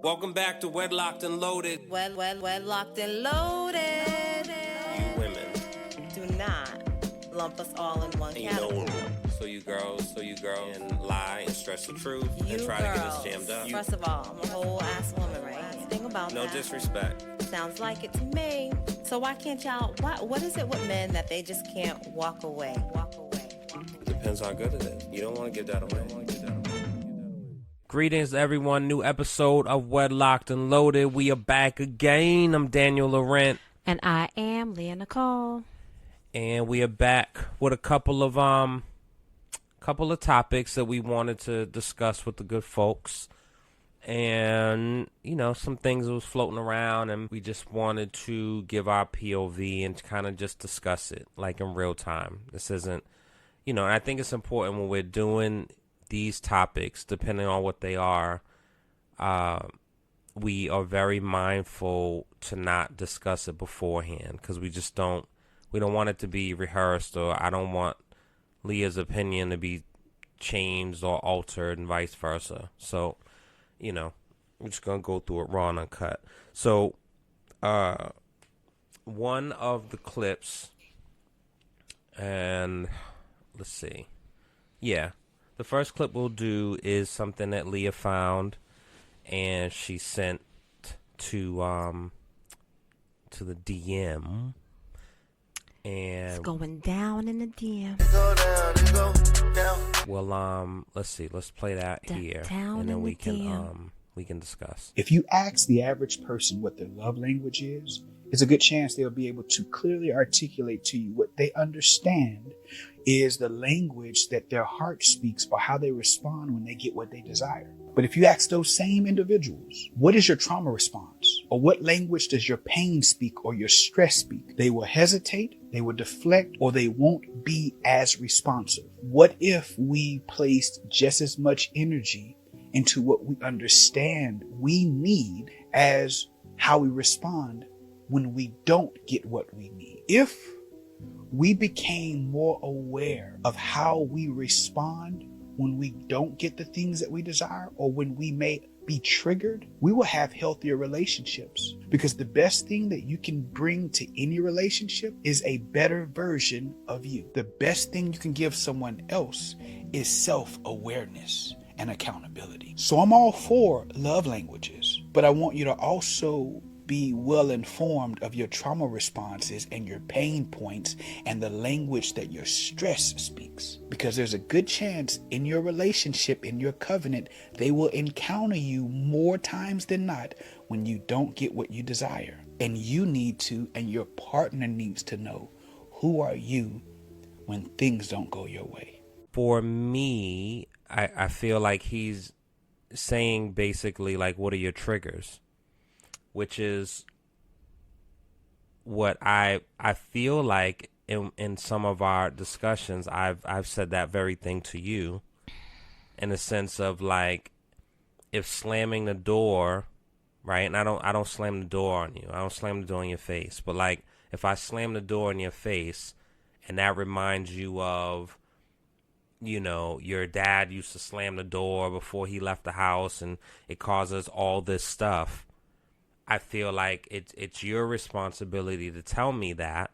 Welcome back to Wedlocked and Loaded. Wedlocked and Loaded. You women. Do not lump us all in one category. So you girls, and lie and stretch the truth and try girls, to get us jammed up. First of all, I'm a whole ass woman, right? Think about no that. No disrespect. Sounds like it to me. So why can't y'all, what is it with men that they just can't walk away? Depends how good it is. You don't want to give that away. Greetings, everyone. New episode of Wedlocked and Loaded. We are back again. I'm Daniel Laurent. And I am Leah Nicole. And we are back with a couple of topics that we wanted to discuss with the good folks. And, some things that was floating around, and we just wanted to give our POV and kind of just discuss it, like in real time. This isn't, and I think it's important when we're doing these topics, depending on what they are, we are very mindful to not discuss it beforehand, because we don't want it to be rehearsed, or I don't want Leah's opinion to be changed or altered and vice versa. So, we're just going to go through it raw and uncut. So, one of the clips, and let's see. Yeah, the first clip we'll do is something that Leah found, and she sent to the DM. And it's going down in the DM. Well, let's see. Let's play that here, and then we can discuss. If you ask the average person what their love language is, it's a good chance they'll be able to clearly articulate to you what they understand is the language that their heart speaks, or how they respond when they get what they desire. But if you ask those same individuals, what is your trauma response? Or what language does your pain speak or your stress speak? They will hesitate, they will deflect, or they won't be as responsive. What if we placed just as much energy into what we understand we need as how we respond when we don't get what we need? If we became more aware of how we respond when we don't get the things that we desire, or when we may be triggered, we will have healthier relationships. Because the best thing that you can bring to any relationship is a better version of you. The best thing you can give someone else is self-awareness and accountability. So I'm all for love languages, but I want you to also be well informed of your trauma responses and your pain points and the language that your stress speaks. Because there's a good chance in your relationship, in your covenant, they will encounter you more times than not when you don't get what you desire. And you need to, and your partner needs to know, who are you when things don't go your way? For me, I feel like he's saying basically, like, what are your triggers? Which is what I feel like in some of our discussions, I've said that very thing to you, in the sense of, like, if slamming the door, right? And I don't slam the door on you. I don't slam the door in your face. But, like, if I slam the door in your face and that reminds you of, your dad used to slam the door before he left the house, and it causes all this stuff, I feel like it's your responsibility to tell me that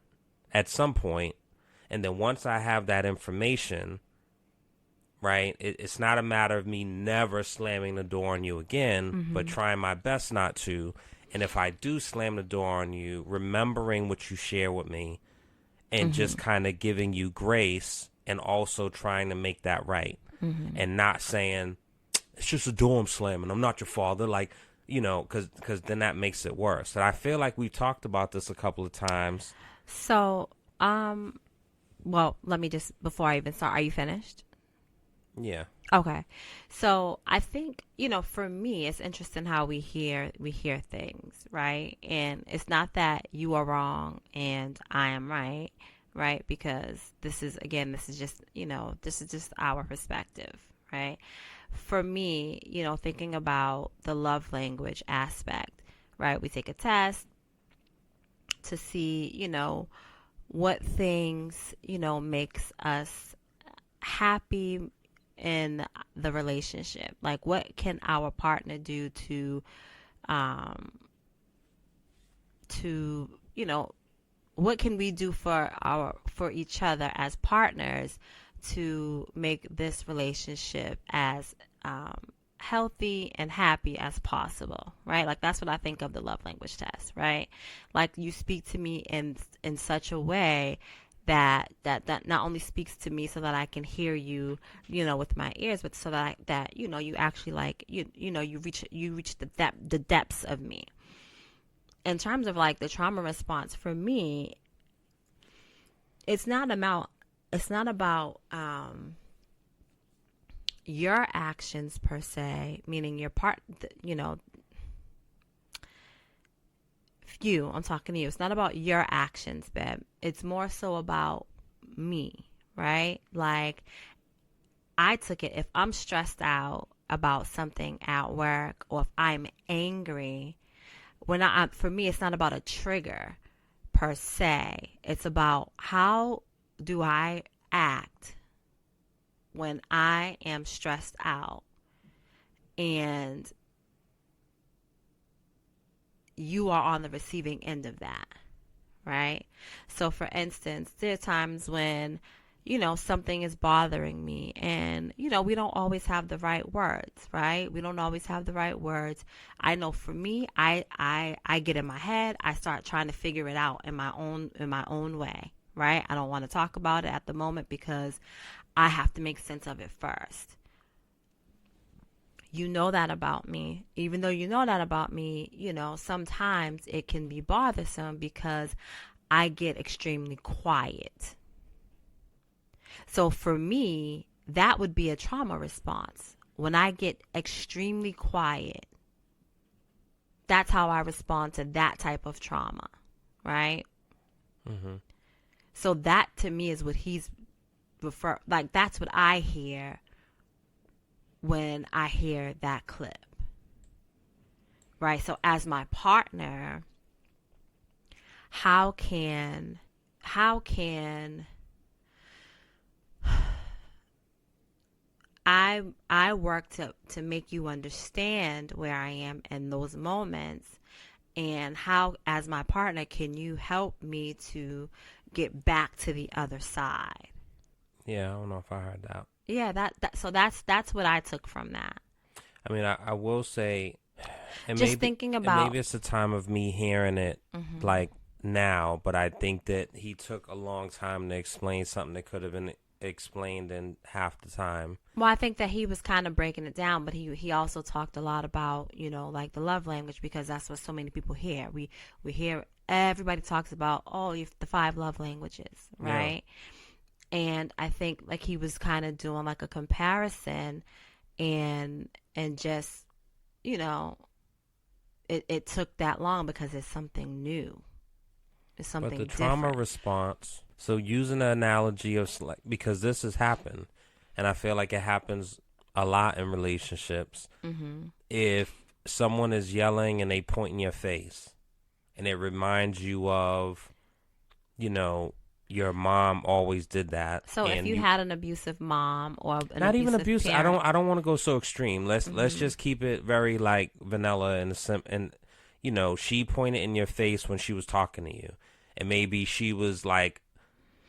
at some point. And then once I have that information, right, it's not a matter of me never slamming the door on you again, but trying my best not to. And if I do slam the door on you, remembering what you share with me and just kind of giving you grace, and also trying to make that right. And not saying, it's just a door I'm slamming, I'm not your father, like, because then that makes it worse. And I feel like we've talked about this a couple of times. So, well, let me just, before I even start, are you finished? Yeah. Okay. So I think, for me, it's interesting how we hear things, right? And it's not that you are wrong and I am right? Because this is just, this is just our perspective, right? For me, thinking about the love language aspect, right? We take a test to see, what things, makes us happy in the relationship. Like, what can our partner do to um, to, what can we do for each other as partners to make this relationship as healthy and happy as possible, right? Like that's what I think of the love language test, right? Like you speak to me in such a way that not only speaks to me so that I can hear you, with my ears, but so that you actually like you reach the depths of me. In terms of like the trauma response for me, it's not about your actions per se, meaning your part, I'm talking to you. It's not about your actions, babe. It's more so about me, right? Like I took it, if I'm stressed out about something at work or if I'm angry, for me, it's not about a trigger per se. It's about how do I act when I am stressed out and you are on the receiving end of that, right? So, for instance, there are times when, something is bothering me and, we don't always have the right words, right? We don't always have the right words. I know for me, I get in my head, I start trying to figure it out in my own way, right? I don't want to talk about it at the moment because I have to make sense of it first. You know that about me. Even though you know that about me, sometimes it can be bothersome because I get extremely quiet. So for me, that would be a trauma response. When I get extremely quiet, that's how I respond to that type of trauma, right? Mm-hmm. So that to me is what he's like that's what I hear when I hear that clip, right? So as my partner, how can I work to make you understand where I am in those moments, and how as my partner can you help me to get back to the other side? Yeah, I don't know if I heard that. Yeah, so that's what I took from that. I mean, I will say, and Just maybe thinking and about maybe it's the time of me hearing it like now, but I think that he took a long time to explain something that could have been explained in half the time. well, I think that he was kind of breaking it down, but he also talked a lot about, like the love language, because that's what so many people hear. We hear everybody talks about, the 5 love languages, right? Yeah. And I think like he was kind of doing like a comparison, and just, it took that long because it's something new. It's something But the trauma different. response, so using the analogy of, because this has happened, and I feel like it happens a lot in relationships. Mm-hmm. If someone is yelling and they point in your face, and it reminds you of, your mom always did that. So if and you had an abusive mom or an not even abusive abuse. parent, I don't want to go so extreme. Let's just keep it very like vanilla and she pointed in your face when she was talking to you, and maybe she was like,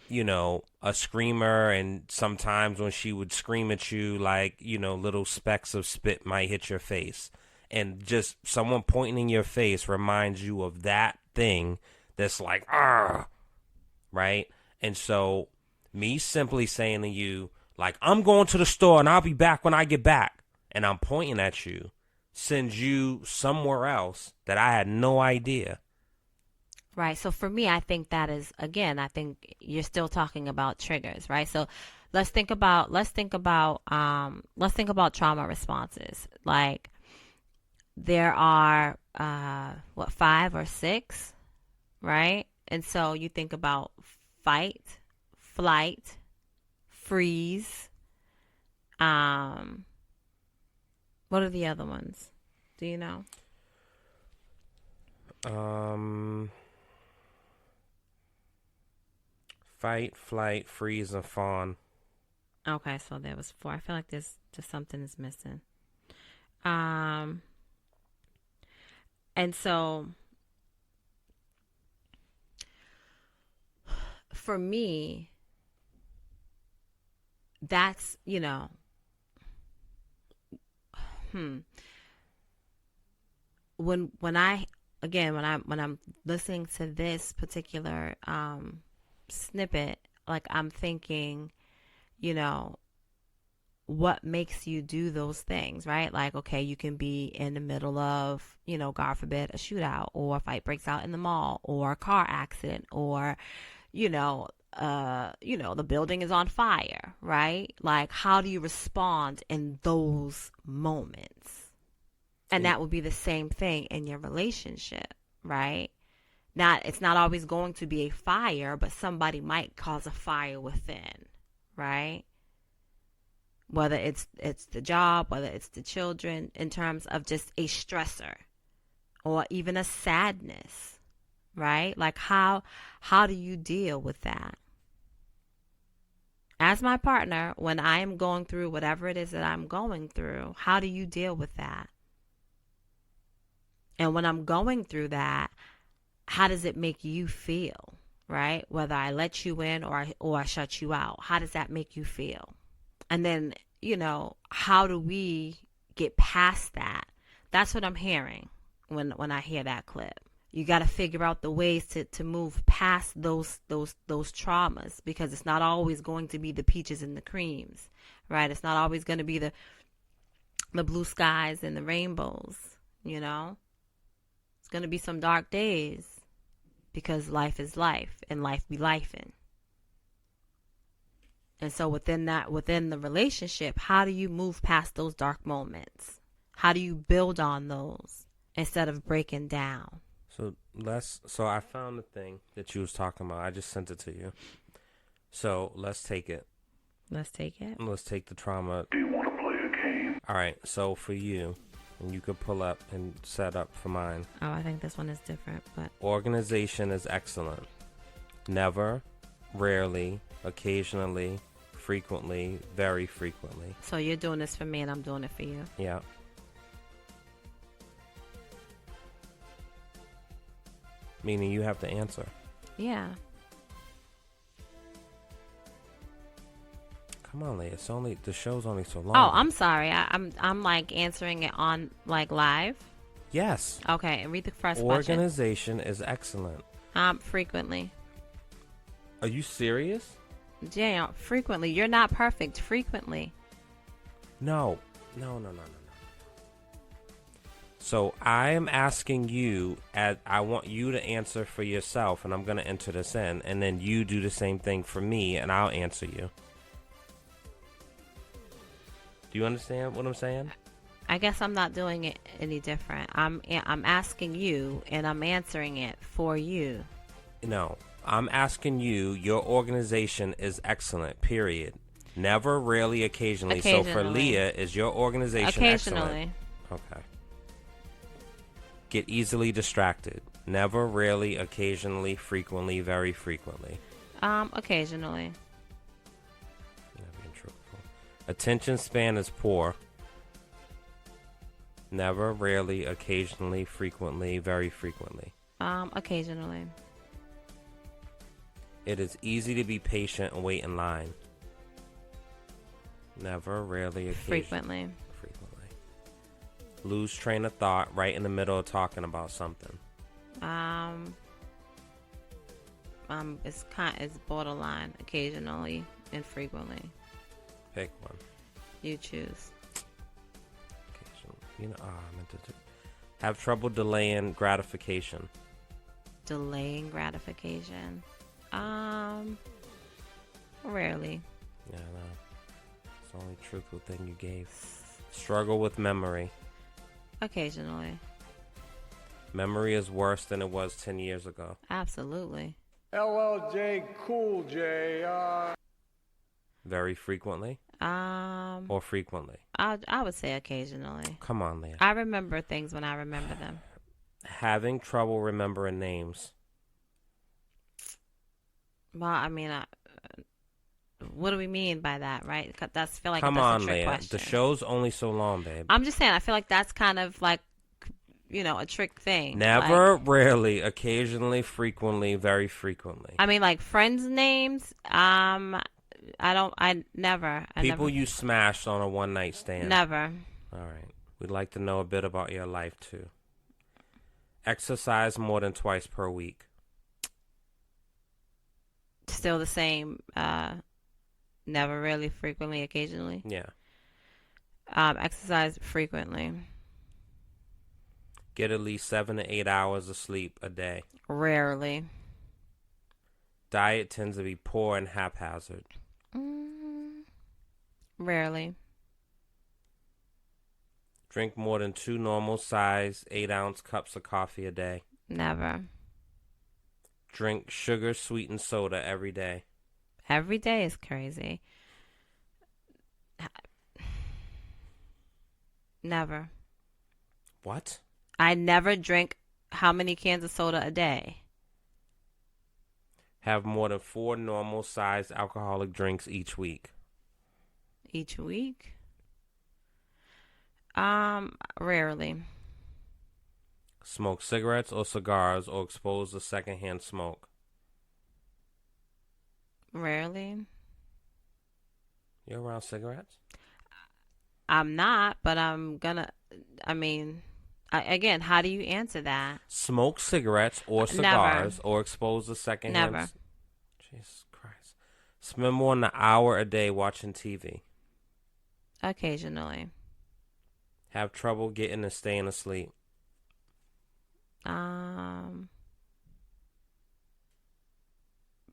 a screamer, and sometimes when she would scream at you, like, little specks of spit might hit your face, and just someone pointing in your face reminds you of that thing that's like, ah, right? And so me simply saying to you, like, I'm going to the store and I'll be back when I get back, and I'm pointing at you, sends you somewhere else that I had no idea. right? So for me, I think that is, again, I think you're still talking about triggers, right? So let's think about trauma responses. Like there are 5 or 6, right? And so you think about fight, flight, freeze. What are the other ones? Do you know? Fight, flight, freeze, and fawn. Okay, so there was 4. I feel like there's just something is missing. And so for me, that's, when I again when I'm listening to this particular snippet, like I'm thinking, you know, what makes you do those things, right? Like, okay, you can be in the middle of, God forbid, a shootout, or a fight breaks out in the mall, or a car accident, or, the building is on fire, right? Like, how do you respond in those moments? And that would be the same thing in your relationship, right? It's not always going to be a fire, but somebody might cause a fire within, right? Whether it's the job, whether it's the children, in terms of just a stressor or even a sadness, right? Like how do you deal with that? As my partner, when I am going through whatever it is that I'm going through, how do you deal with that? And when I'm going through that, how does it make you feel, right? Whether I let you in or I shut you out, how does that make you feel? And then, how do we get past that? That's what I'm hearing when I hear that clip. You got to figure out the ways to move past those traumas, because it's not always going to be the peaches and the creams, right? It's not always going to be the blue skies and the rainbows, It's going to be some dark days, because life is life and life be lifing. And so within the relationship, how do you move past those dark moments? How do you build on those instead of breaking down? So I found the thing that you was talking about. I just sent it to you. So let's take it. Let's take it. Let's take the trauma. Do you want to play a game? All right. So for you, and you could pull up and set up for mine. Oh, I think this one is different, but organization is excellent. Never, rarely, occasionally, frequently, very frequently. So you're doing this for me and I'm doing it for you. Yeah. Meaning you have to answer. Yeah. Come on, Leah. The show's only so long. Oh, I'm sorry. I'm like answering it on like live. Yes. Okay, and read the first question. Organization is excellent. Frequently. Are you serious? Yeah, frequently. You're not perfect. Frequently. No. So I am asking you, I want you to answer for yourself, and I'm going to enter this in, and then you do the same thing for me, and I'll answer you. Do you understand what I'm saying? I guess I'm not doing it any different. I'm asking you, and I'm answering it for you. No, I'm asking you. Your organization is excellent. Period. Never, rarely, occasionally. So for Leah, is your organization occasionally excellent? Okay. Get easily distracted. Never, rarely, occasionally, frequently, very frequently. Occasionally. Attention span is poor. Never, rarely, occasionally, frequently, very frequently. Occasionally. It is easy to be patient and wait in line. Never, rarely, occasionally. Frequently. Lose train of thought right in the middle of talking about something. It's borderline. Occasionally and frequently. Pick one. You choose. I meant to have trouble delaying gratification. Delaying gratification. Rarely. Yeah, no. It's the only truthful thing you gave. Struggle with memory. Occasionally. Memory is worse than it was 10 years ago. Absolutely. LLJ Cool J. Very frequently? Or frequently? I would say occasionally. Come on, Leah. I remember things when I remember them. Having trouble remembering names. Well, I mean, what do we mean by that, right? I feel like Come that's on, a trick Leah. question. The show's only so long, babe. I'm just saying, I feel like that's kind of like, a trick thing. Never, Like, rarely, occasionally, frequently, very frequently. I mean, like friends' names. I don't. I People never. you smashed on a one night stand. Never. All right. We'd like to know a bit about your life too. Exercise more than twice per week. Still the same. Never, really, frequently, occasionally. Yeah. Exercise frequently. Get at least 7 to 8 hours of sleep a day. Rarely. Diet tends to be poor and haphazard. Rarely. Drink more than 2 normal size 8-ounce cups of coffee a day. Never. Drink sugar sweetened soda every day. Every day is crazy. Never. What? I never drink how many cans of soda a day? Have more than 4 normal sized alcoholic drinks each week. Each week? Rarely. Smoke cigarettes or cigars or expose to secondhand smoke. Rarely. You around cigarettes? I'm not, but I'm gonna. I mean, again, how do you answer that? Smoke cigarettes or cigars or expose to secondhand. Never. Jesus Christ. Spend more than an hour a day watching TV. Occasionally. Have trouble getting and staying asleep.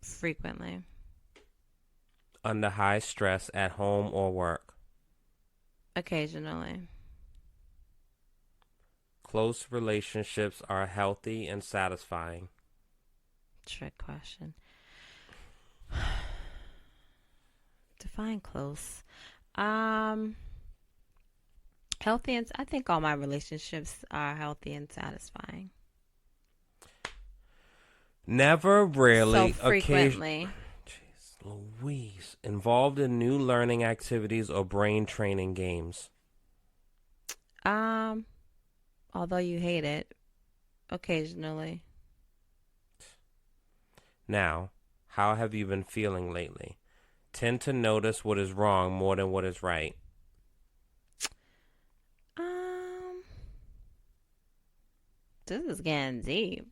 Frequently. Under high stress at home or work. Occasionally. Close relationships are healthy and satisfying. Trick question. Define close. Healthy, and I think all my relationships are healthy and satisfying. Never, rarely, So frequently. Jeez Louise. Involved in new learning activities or brain training games. Although you hate it, occasionally. Now, how have you been feeling lately? Tend to notice what is wrong more than what is right. This is getting deep.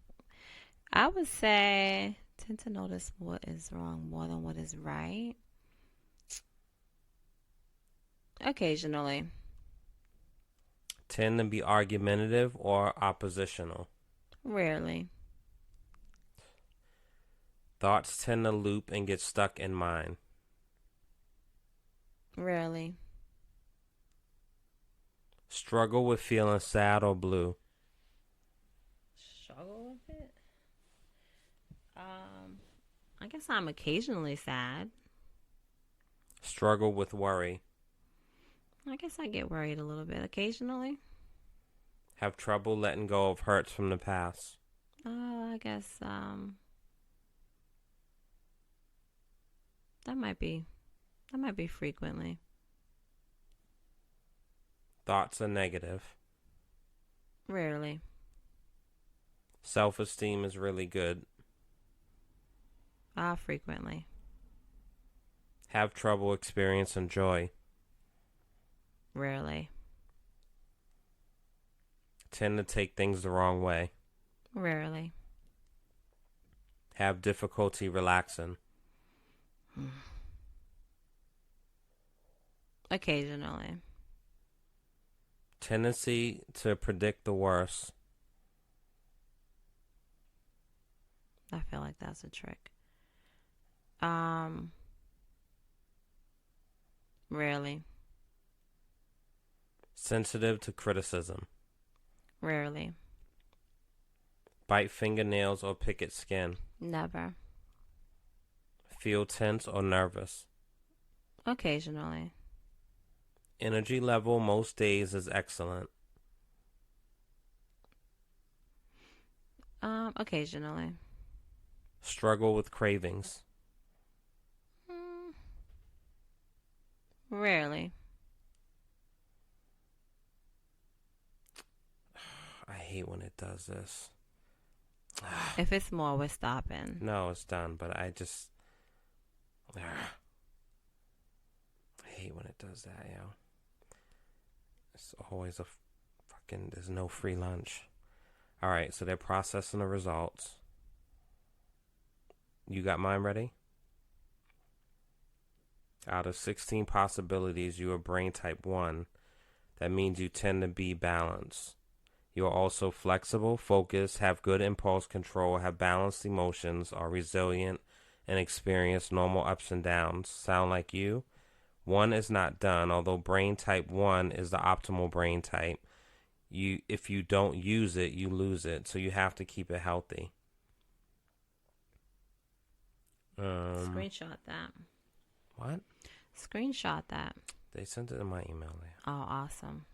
I would say tend to notice what is wrong more than what is right. Occasionally. Tend to be argumentative or oppositional. Rarely. Thoughts tend to loop and get stuck in mind. Rarely. Struggle with feeling sad or blue. Struggle with it? I guess I'm occasionally sad. Struggle with worry. I guess I get worried a little bit occasionally. Have trouble letting go of hurts from the past. I guess that might be frequently. Thoughts are negative. Rarely. Self-esteem is really good. Frequently. Have trouble experiencing joy. Rarely. Tend to take things the wrong way. Rarely. Have difficulty relaxing. Occasionally. Tendency to predict the worst. I feel like that's a trick. Rarely. Sensitive to criticism. Rarely. Bite fingernails or pick at skin. Never. Feel tense or nervous. Occasionally. Energy level most days is excellent. Occasionally. Struggle with cravings. Rarely. I hate when it does this. If it's more, we're stopping. No, it's done, but I just... I hate when it does that, yo. It's always a fucking... There's no free lunch. All right, so they're processing the results. You got mine ready? Out of 16 possibilities, you are brain type 1. That means you tend to be balanced. You are also flexible, focused, have good impulse control, have balanced emotions, are resilient, and experience normal ups and downs. Sound like you? 1 is not done, although brain type 1 is the optimal brain type. If you don't use it, you lose it, so you have to keep it healthy. Screenshot that. What? Screenshot that. They sent it in my email there. Oh, awesome.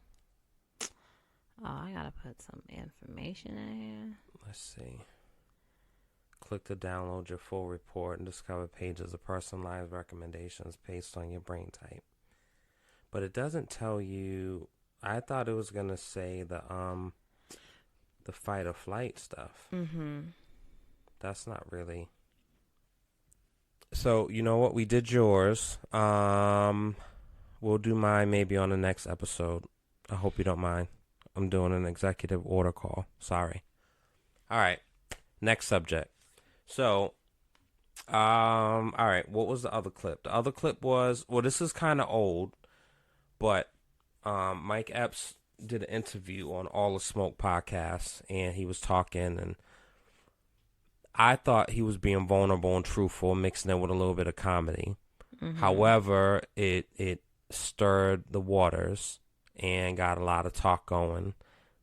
Oh, I gotta put some information in here. Let's see. Click to download your full report and discover pages of personalized recommendations based on your brain type. But it doesn't tell you. I thought it was gonna say the fight or flight stuff. Mm-hmm. That's not really. So you know what? We did yours. We'll do mine maybe on the next episode. I hope you don't mind. I'm doing an executive order call. Sorry. All right. Next subject. So, all right. What was the other clip? The other clip was, well, this is kind of old, but Mike Epps did an interview on All the Smoke podcast, and he was talking, and I thought he was being vulnerable and truthful, mixing it with a little bit of comedy. Mm-hmm. However, it stirred the waters and got a lot of talk going,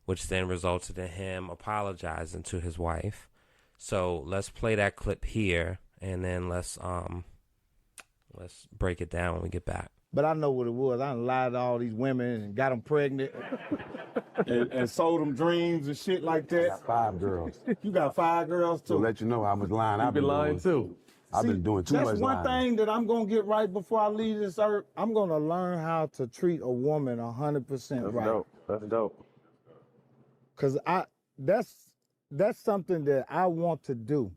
which then resulted in him apologizing to his wife. So let's play that clip here, and then let's break it down when we get back. But I know what it was. I done lied to all these women and got them pregnant and sold them dreams and shit like that. I got 5 girls. You got 5 girls, too? To let you know how much lying I've been lying doing. too. I've been doing too much That's lying. one thing that I'm going to get right before I leave this earth. I'm going to learn how to treat a woman 100% right. Dope. That's dope. Because that's something that I want to do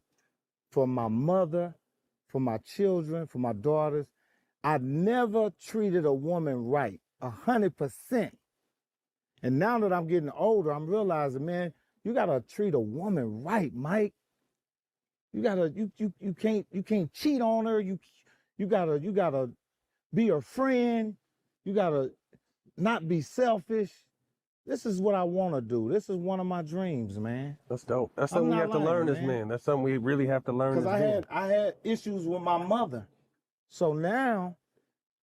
for my mother, for my children, for my daughters. I never treated a woman right, 100%. And now that I'm getting older, I'm realizing, man, you gotta treat a woman right, Mike. You gotta, you can't cheat on her. You gotta be her friend. You gotta not be selfish. This is what I want to do. This is one of my dreams, man. That's dope. That's something we have to learn as men. That's something we really have to learn as men. Because I had issues with my mother. So now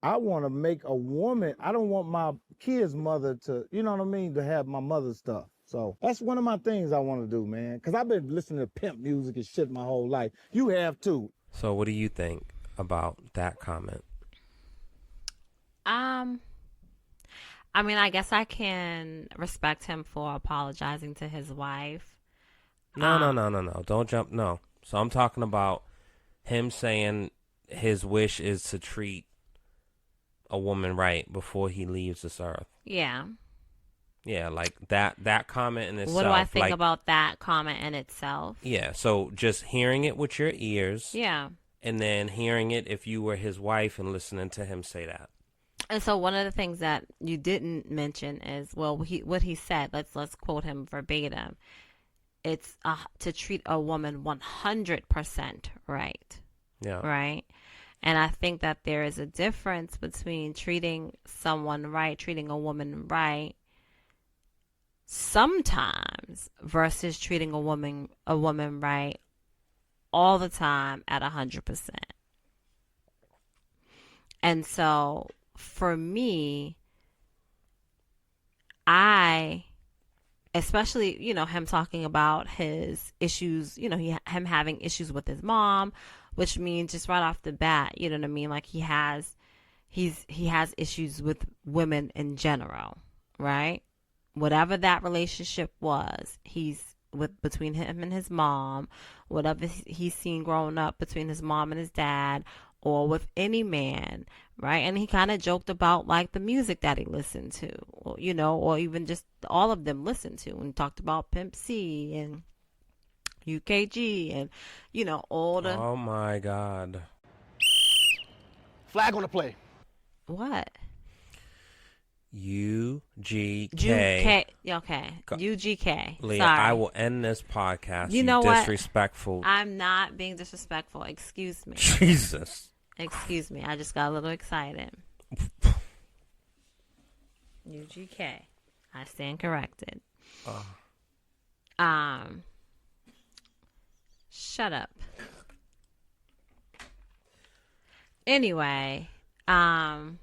I want to make a woman, I don't want my kid's mother to, you know what I mean, to have my mother's stuff. So that's one of my things I want to do, man. Because I've been listening to pimp music and shit my whole life. You have too. So what do you think about that comment? I mean, I guess I can respect him for apologizing to his wife. No. Don't jump. No. So I'm talking about him saying his wish is to treat a woman right before he leaves this earth. Yeah. Yeah, like that comment in itself. What do I think about that comment in itself? Yeah, so just hearing it with your ears. Yeah. And then hearing it if you were his wife and listening to him say that. And so one of the things that you didn't mention is, well, what he said, let's quote him verbatim. It's to treat a woman 100% right. Yeah. Right? And I think that there is a difference between treating someone right, treating a woman right, sometimes versus treating a woman right all the time at 100%. And so for me, especially, him talking about his issues, him having issues with his mom, which means just right off the bat, you know what I mean? Like he has issues with women in general, right? Whatever that relationship was, between him and his mom, whatever he's seen growing up between his mom and his dad, or with any man, right? And he kind of joked about like the music that he listened to, or, or even just all of them listened to. And he talked about Pimp C and UKG and, all the. Oh my God. Flag on the play. What? UGK. Okay. UGK. Leah, Sorry. I will end this podcast. You know what? Disrespectful. I'm not being disrespectful. Excuse me. Jesus. Excuse me. I just got a little excited. UGK. I stand corrected. Shut up. Anyway, I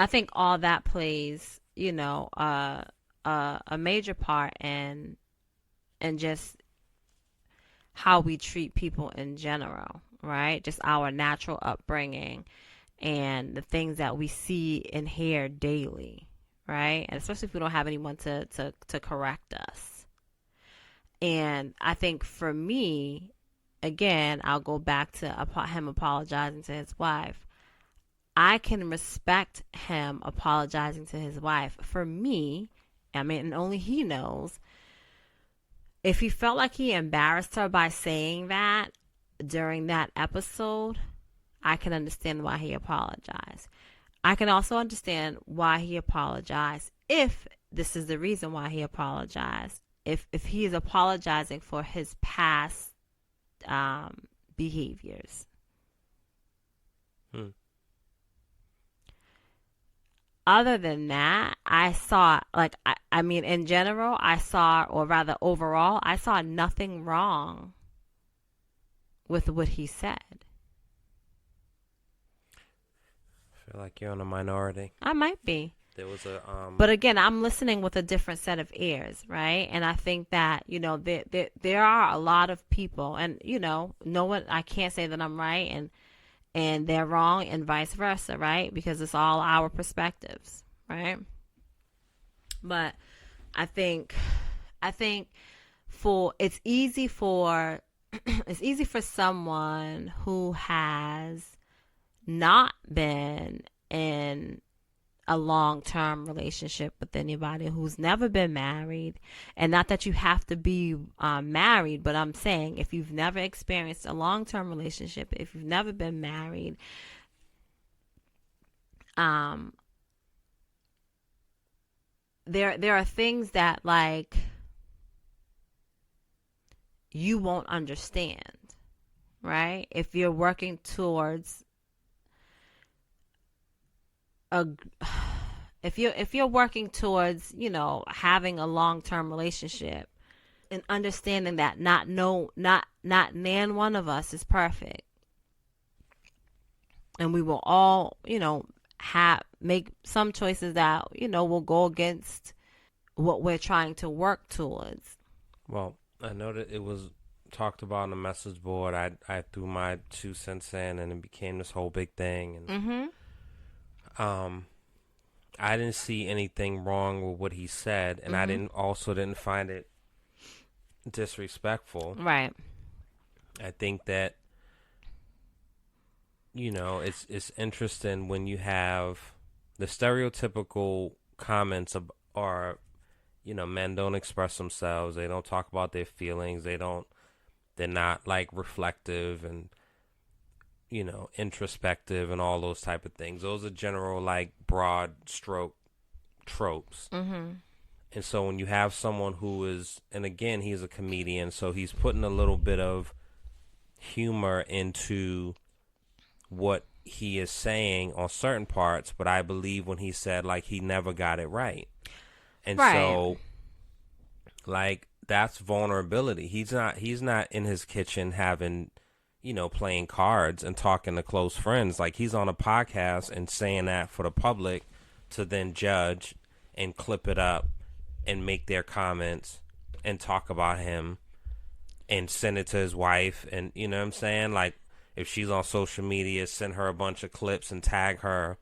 think all that plays, a major part in just how we treat people in general, right? Just our natural upbringing and the things that we see and hear daily, right? And especially if we don't have anyone to correct us. And I think for me, again, I'll go back to him apologizing to his wife. I can respect him apologizing to his wife. For me, and only he knows, if he felt like he embarrassed her by saying that during that episode, I can understand why he apologized. I can also understand why he apologized if this is the reason why he apologized. If he is apologizing for his past behaviors. Other than that, I saw, in general, or rather overall, I saw nothing wrong with what he said. I feel like you're in a minority. I might be. There was a But again, I'm listening with a different set of ears, right? And I think that, there are a lot of people, and, no one, I can't say that I'm right and they're wrong and vice versa, right? Because it's all our perspectives, right? But I think it's easy for someone who has not been in a long-term relationship with anybody, who's never been married, and not that you have to be married, but I'm saying if you've never experienced a long-term relationship, if you've never been married, there are things that like you won't understand, right? If you're working towards if you're working towards, having a long-term relationship and understanding that not nan one of us is perfect, and we will all, make some choices that, will go against what we're trying to work towards. Well, I know that it was talked about on the message board. I threw my 2 cents in, and it became this whole big thing. And I didn't see anything wrong with what he said, and I didn't find it disrespectful. Right. I think that, it's interesting when you have the stereotypical comments are, men don't express themselves. They don't talk about their feelings. They're not like reflective and, introspective and all those type of things. Those are general, like, broad stroke tropes. And so when you have someone who is, and again, he's a comedian, so he's putting a little bit of humor into what he is saying on certain parts, but I believe when he said, like, he never got it right. And so, like, that's vulnerability. He's not in his kitchen having, playing cards and talking to close friends. Like, he's on a podcast and saying that for the public to then judge and clip it up and make their comments and talk about him and send it to his wife. And, you know what I'm saying? Like, if she's on social media, send her a bunch of clips and tag her.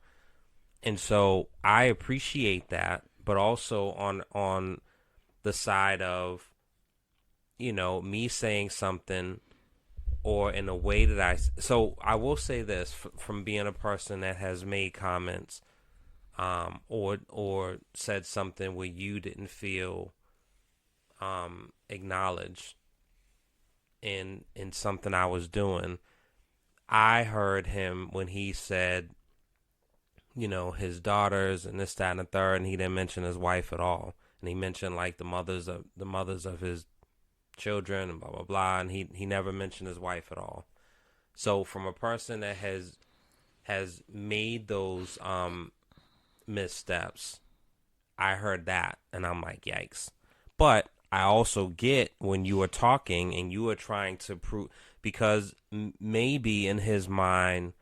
And so I appreciate that, but also on the side of, me saying something or in a way that so I will say this from being a person that has made comments, or said something where you didn't feel, acknowledged in something I was doing. I heard him when he said, his daughters and this, that, and the third, and he didn't mention his wife at all. And he mentioned like the mothers of his children and blah blah blah, and he never mentioned his wife at all. So from a person that has made those missteps, I heard that and I'm like, yikes. But I also get when you are talking and you are trying to prove, because maybe in his mind,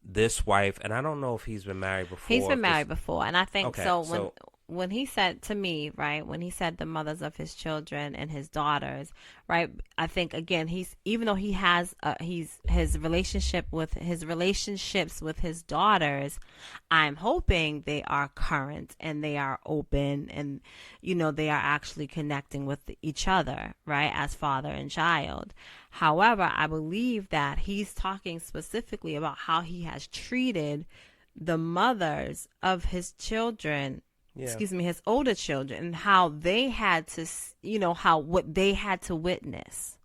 this wife, and I don't know if he's been married before. He's been married before, and I think okay, so. When he said to me, right, when he said the mothers of his children and his daughters, right, I think again even though he has his relationships with his daughters, I'm hoping they are current and they are open and they are actually connecting with each other, right, as father and child. However, I believe that he's talking specifically about how he has treated the mothers of his children. Yeah. Excuse me, his older children, and how they had to, what they had to witness,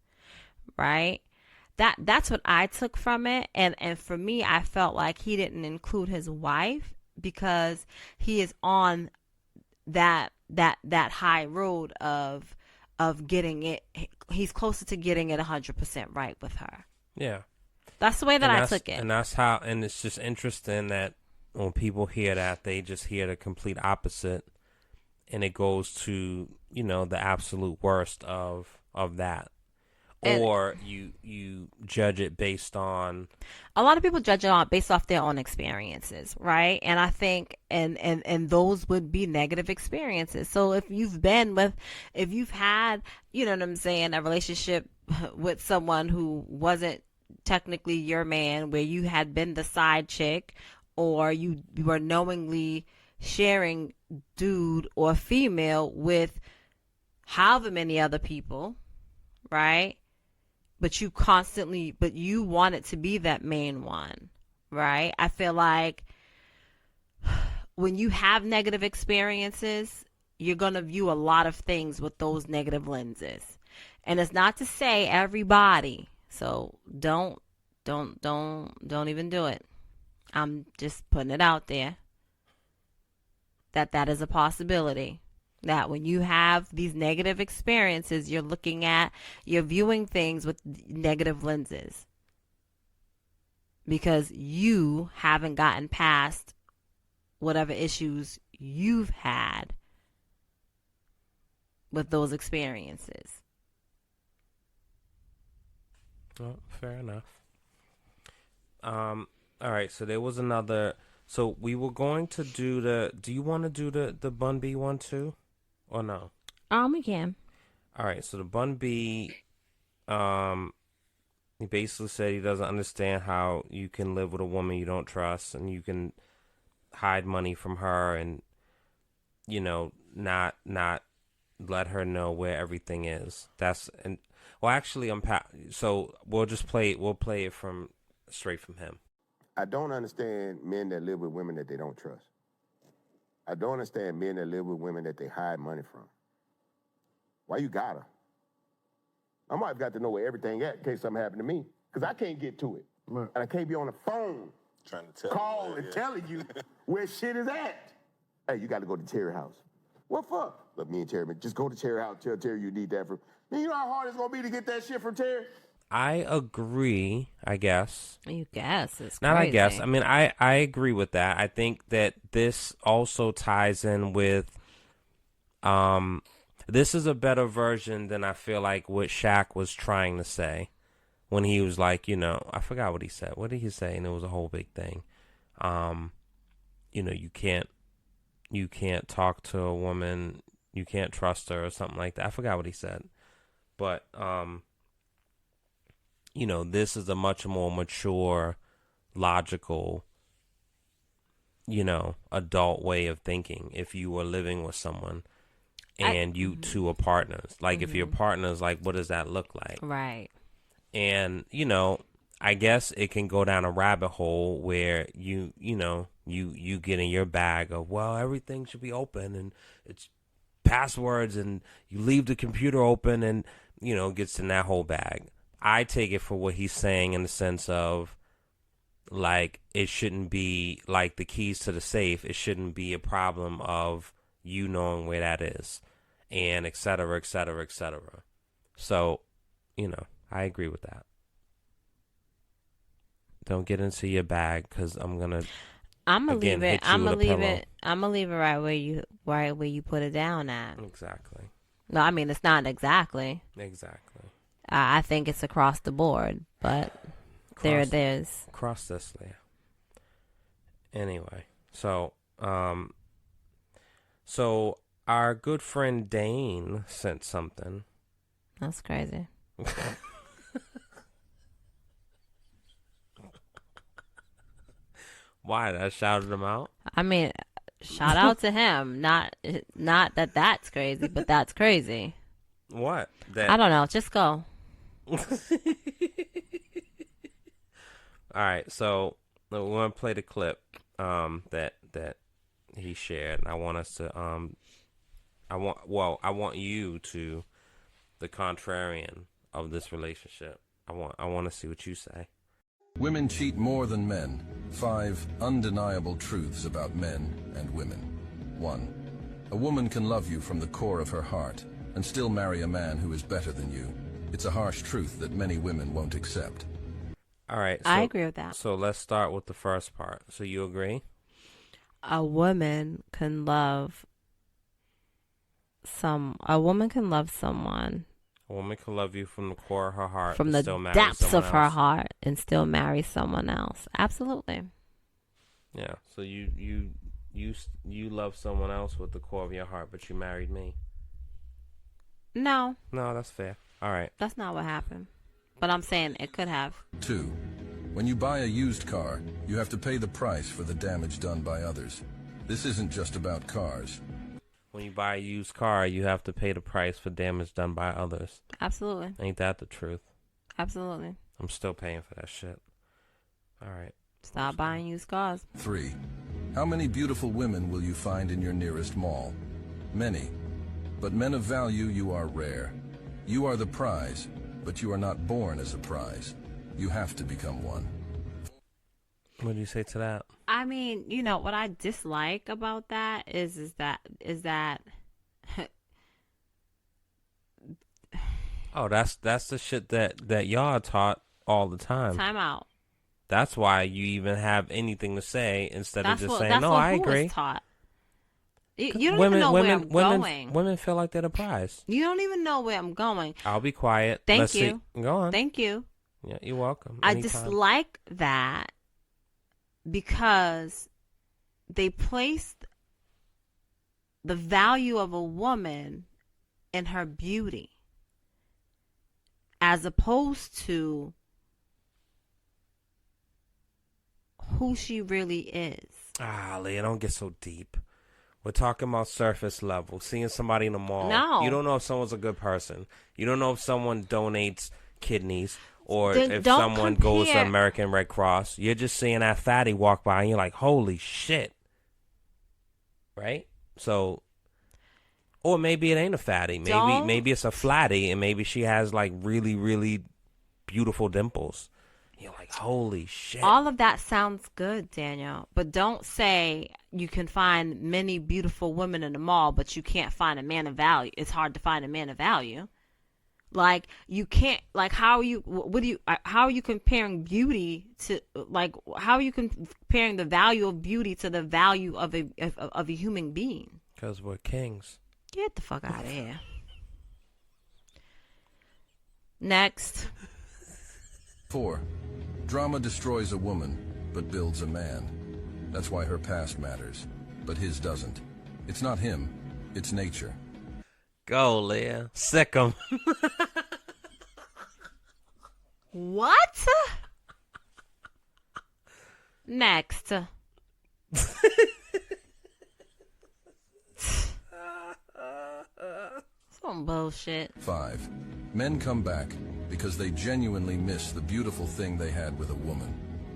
right? That's what I took from it, and for me, I felt like he didn't include his wife because he is on that high road of getting it. He's closer to getting it 100% right with her. Yeah, that's the way that I took it, and that's how. And it's just interesting that when people hear that, they just hear the complete opposite, and it goes to the absolute worst of that, or you judge it based on. A lot of people judge it based off their own experiences, right? And I think and those would be negative experiences. So if you've had, what I'm saying, a relationship with someone who wasn't technically your man, where you had been the side chick, or you were knowingly sharing dude or female with however many other people, right? But you wanted to be that main one, right? I feel like when you have negative experiences, you're going to view a lot of things with those negative lenses. And it's not to say everybody, so don't even do it. I'm just putting it out there that is a possibility. That when you have these negative experiences, you're viewing things with negative lenses. Because you haven't gotten past whatever issues you've had with those experiences. Well, fair enough. All right, so there was another. So we were going to do do you want to do the Bun B one too, or no? We can. All right, so the Bun B, he basically said he doesn't understand how you can live with a woman you don't trust, and you can hide money from her, and not let her know where everything is. Actually, so we'll play it straight from him. I don't understand men that live with women that they don't trust. I don't understand men that live with women that they hide money from. Why you got her? I might have got to know where everything at in case something happened to me, because I can't get to it. Right. And I can't be on the phone trying to telling you where shit is at. Hey, you got to go to Terry house. What for? Look, me and Terry, just go to Terry house, tell Terry you need that from. Man, you know how hard it's going to be to get that shit from Terry? I agree, I guess. You guess. It's not crazy. I guess. I mean, I agree with that. I think that this also ties in with, this is a better version than I feel like what Shaq was trying to say when he was like, I forgot what he said. What did he say? And it was a whole big thing. You can't talk to a woman, you can't trust her or something like that. I forgot what he said. But, this is a much more mature, logical, adult way of thinking. If you were living with someone and you two are partners, like if you're partners, like what does that look like? Right. And, you know, I guess it can go down a rabbit hole where you get in your bag of, well, everything should be open and it's passwords and you leave the computer open and, you know, gets in that whole bag. I take it for what he's saying in the sense of, like, it shouldn't be like the keys to the safe. It shouldn't be a problem of you knowing where that is and et cetera, et cetera, et cetera. So, you know, I agree with that. Don't get into your bag because I'm gonna leave it. I'm gonna leave it right where you put it down at. Exactly. No, I mean it's not exactly. Exactly. I think it's across the board, but there it is. Cross this, Leah. Anyway, so our good friend Dane sent something. That's crazy. Why? I shouted him out? I mean, shout out to him. Not that that's crazy, but that's crazy. What? I don't know. Just go. All right, so we're gonna play the clip that he shared. I want us to I want you to the contrarian of this relationship. I want to see what you say. Women cheat more than men. 5 undeniable truths about men and women. 1. A woman can love you from the core of her heart and still marry a man who is better than you. It's a harsh truth that many women won't accept. All right. So, I agree with that. So let's start with the first part. So you agree? A woman can love someone. A woman can love you from the core of her heart, from the depths of her heart, and still marry someone else. Absolutely. Yeah. So you love someone else with the core of your heart, but you married me. No, that's fair. All right. That's not what happened. But I'm saying it could have. 2. When you buy a used car, you have to pay the price for the damage done by others. This isn't just about cars. When you buy a used car, you have to pay the price for damage done by others. Absolutely. Ain't that the truth? Absolutely. I'm still paying for that shit. All right. Stop buying used cars. 3. How many beautiful women will you find in your nearest mall? Many. But men of value, you are rare. You are the prize, but you are not born as a prize. You have to become one. What do you say to that? I mean, you know, what I dislike about that is that oh, that's the shit that y'all taught all the time. Time out. That's why you even have anything to say instead of just saying, that's no, what I agree. Was taught. You don't even know where I'm going. Women feel like they're the prize. You don't even know where I'm going. I'll be quiet. Thank you. Go on. Thank you. Yeah, you're welcome. I Anytime. dislike that because they placed the value of a woman in her beauty as opposed to who she really is. Ah, Leah, don't get so deep. We're talking about surface level. Seeing somebody in the mall. No. You don't know if someone's a good person. You don't know if someone donates kidneys or Then if don't someone goes to compare. American Red Cross. You're just seeing that fatty walk by and you're like, holy shit. Right? So, or maybe it ain't a fatty. Maybe it's a flatty and maybe she has like really, really beautiful dimples. You're like, holy shit. All of that sounds good, Daniel, but don't say you can find many beautiful women in the mall, but you can't find a man of value. It's hard to find a man of value. Like, you can't, like, how are you comparing beauty to, like, how are you comparing the value of beauty to the value of a human being? Because we're kings. Get the fuck out of here. Next. 4. Drama destroys a woman, but builds a man. That's why her past matters, but his doesn't. It's not him, it's nature. Go, Leah. Sick 'em. What? Next. Some bullshit. 5. Men come back because they genuinely miss the beautiful thing they had with a woman.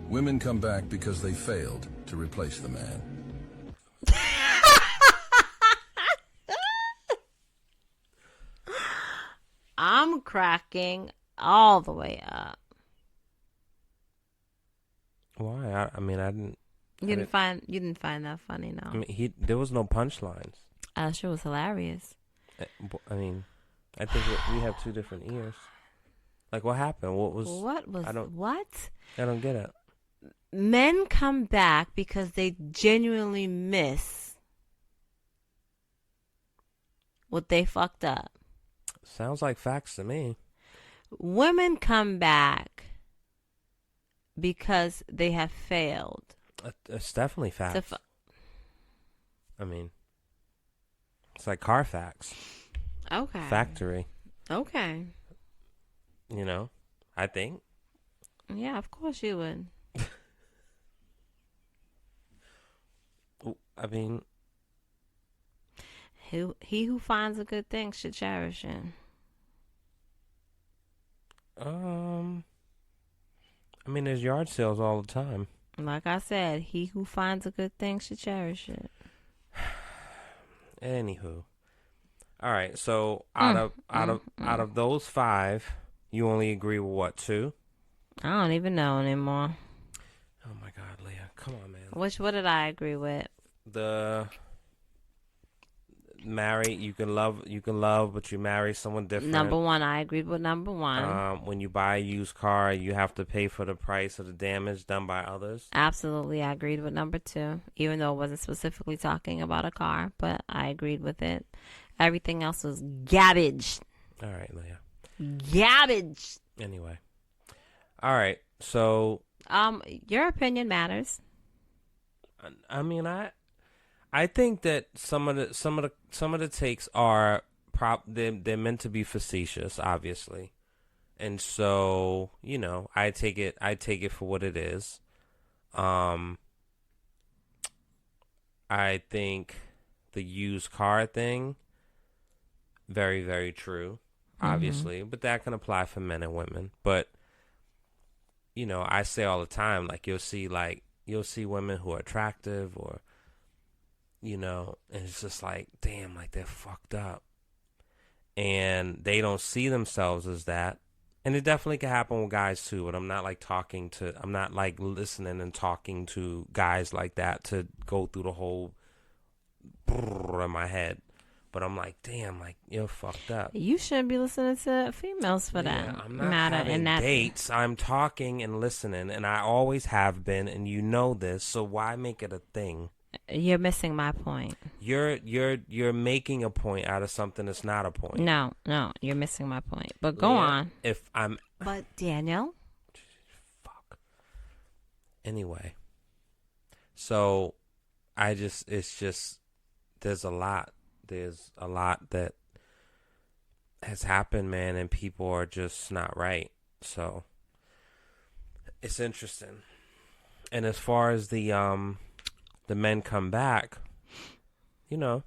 Women come back because they failed to replace the man. I'm cracking all the way up. Why? I mean, I didn't. You didn't find that funny, no? I mean, there was no punchlines. That sure was hilarious. I mean, I think we have two different ears. Like, what happened? What? I don't get it. Men come back because they genuinely miss what they fucked up. Sounds like facts to me. Women come back because they have failed. It's definitely facts. I mean, it's like Carfax. Okay. Factory. Okay. You know, I think. Yeah, of course you would. I mean, he who finds a good thing should cherish it. I mean, there's yard sales all the time. Like I said, he who finds a good thing should cherish it. Anywho, all right. So out of those 5, you only agree with what, 2? I don't even know anymore. Oh my God, Leah, come on, man. What did I agree with? The marry, you can love, but you marry someone different. Number 1, I agreed with number 1. When you buy a used car, you have to pay for the price of the damage done by others. Absolutely, I agreed with number 2, even though it wasn't specifically talking about a car, but I agreed with it. Everything else was garbage. All right, Leah. Garbage. Anyway, all right. So, your opinion matters. I mean, I think that some of the takes are they're meant to be facetious, obviously, and so you know I take it for what it is. I think the used car thing, very, very true, obviously, but that can apply for men and women. But you know, I say all the time, like you'll see women who are attractive or. You know, and it's just like, damn, like they're fucked up. And they don't see themselves as that. And it definitely can happen with guys too, but I'm not like listening and talking to guys like that to go through the whole in my head. But I'm like, damn, like you're fucked up. You shouldn't be listening to females for that. I'm not having dates. I'm talking and listening, and I always have been, and you know this, so why make it a thing? You're missing my point. You're making a point out of something that's not a point. No, you're missing my point. But go on. But Daniel. Fuck. Anyway. So it's just there's a lot that has happened, man, and people are just not right. So it's interesting. And as far as the men come back, you know,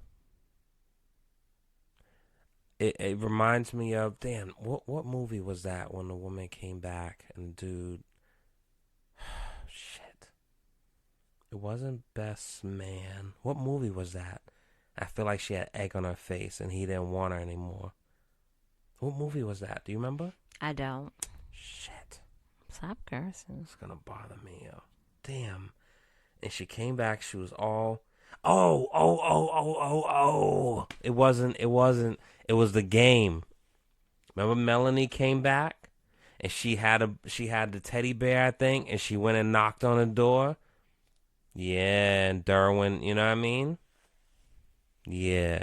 it reminds me of, damn, what movie was that when the woman came back and dude, shit, it wasn't Best Man. What movie was that? I feel like she had egg on her face and he didn't want her anymore. What movie was that? Do you remember? I don't. Shit. Stop cursing. It's gonna bother me, yo. Damn. And she came back. She was all, oh. It wasn't. It was The Game. Remember Melanie came back, and she had the teddy bear, I think, and she went and knocked on the door. Yeah, and Derwin, you know what I mean? Yeah.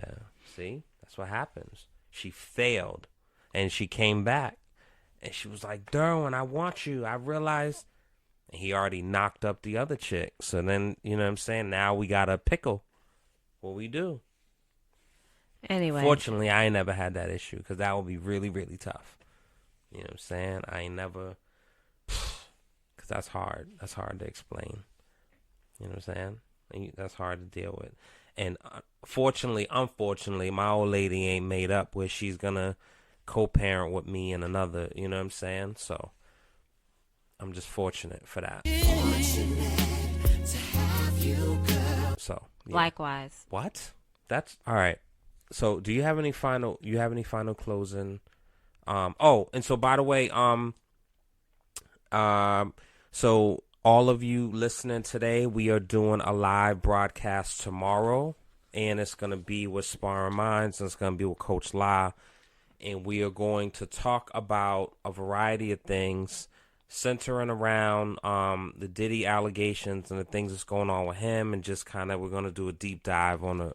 See, that's what happens. She failed, and she came back, and she was like, Derwin, I want you. I realized. And he already knocked up the other chick. So then, you know what I'm saying? Now we got a pickle. What we do? Anyway. Fortunately, I ain't never had that issue because that would be really, really tough. You know what I'm saying? I ain't never. Because that's hard. That's hard to explain. You know what I'm saying? That's hard to deal with. And unfortunately, my old lady ain't made up where she's going to co-parent with me and another, you know what I'm saying? So I'm just fortunate for that. So yeah. Likewise. What? That's all right. So do you have any final closing? Oh, and so by the way, so all of you listening today, we are doing a live broadcast tomorrow, and it's going to be with Sparring Minds, and it's going to be with Coach La, and we are going to talk about a variety of things centering around the Diddy allegations and the things that's going on with him, and just kind of we're going to do a deep dive on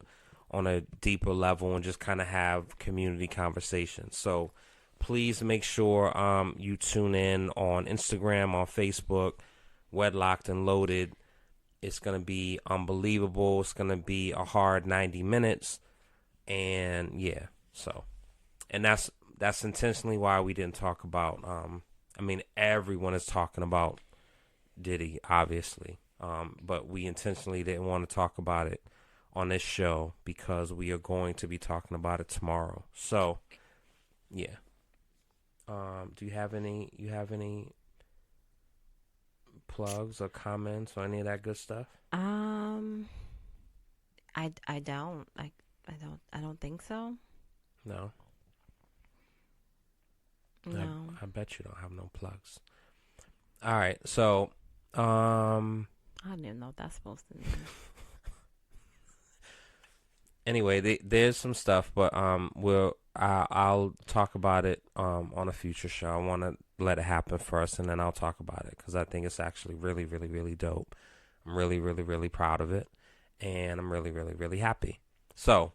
a deeper level and just kind of have community conversations. So please make sure you tune in on Instagram, on Facebook, WEDLocked and Loaded. It's going to be unbelievable. It's going to be a hard 90 minutes. And yeah, so. And that's intentionally why we didn't talk about, I mean, everyone is talking about Diddy, obviously. But we intentionally didn't want to talk about it on this show because we are going to be talking about it tomorrow. So, yeah. Do you have any plugs or comments or any of that good stuff? I don't. I don't think so. No. No. I bet you don't have no plugs. All right. So, I don't even know what that's supposed to mean. Anyway, there's some stuff, but I'll talk about it on a future show. I want to let it happen first, and then I'll talk about it because I think it's actually really, really, really dope. I'm really, really, really proud of it, and I'm really, really, really happy. So,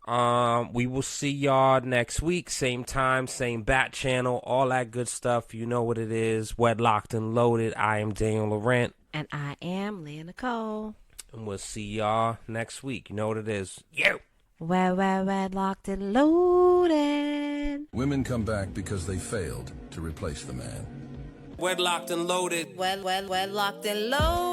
we will see y'all next week, same time, same bat channel, all that good stuff. You know what it is. WEDLocked and Loaded. I am Daniel Laurent. And I am Leah Nicole. And we'll see y'all next week. You know what it is. Yo! WEDLocked and Loaded. Women come back because they failed to replace the man. WEDLocked and Loaded. WEDLocked and Loaded.